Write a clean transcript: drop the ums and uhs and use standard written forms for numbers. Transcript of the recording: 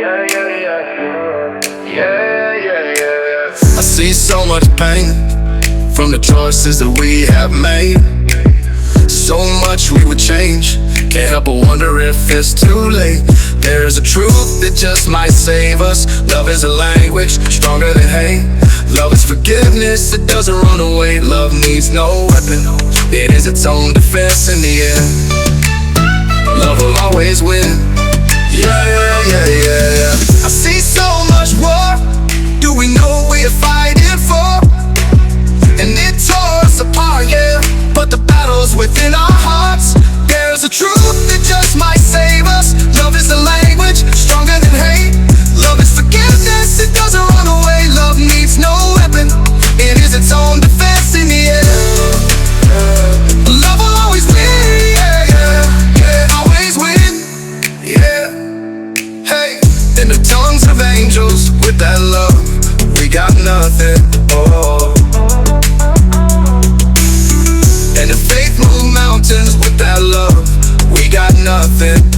Yeah, yeah, yeah. Yeah, yeah, yeah. I see so much pain from the choices that we have made. So much we would change, can't help but wonder if it's too late. There's a truth that just might save us. Love is a language stronger than hate. Love is forgiveness, it doesn't run away. Love needs no weapon, it is its own defense in the end. Love will always win. Yeah, yeah, yeah, yeah. I see so much war. Do we know we're fighting for? And it tore us apart, yeah, but the battle's within our hearts. There's a truth that just might save us. Love is a language stronger than hate. Love is forgiveness, it doesn't run away. Love needs no weapon, it is its own defense in the end. Love will always win, yeah, yeah, yeah. Always win, yeah. Hey, in the tongues of angels, with that love, we got nothing, oh. And if faith move mountains with that love, we got nothing.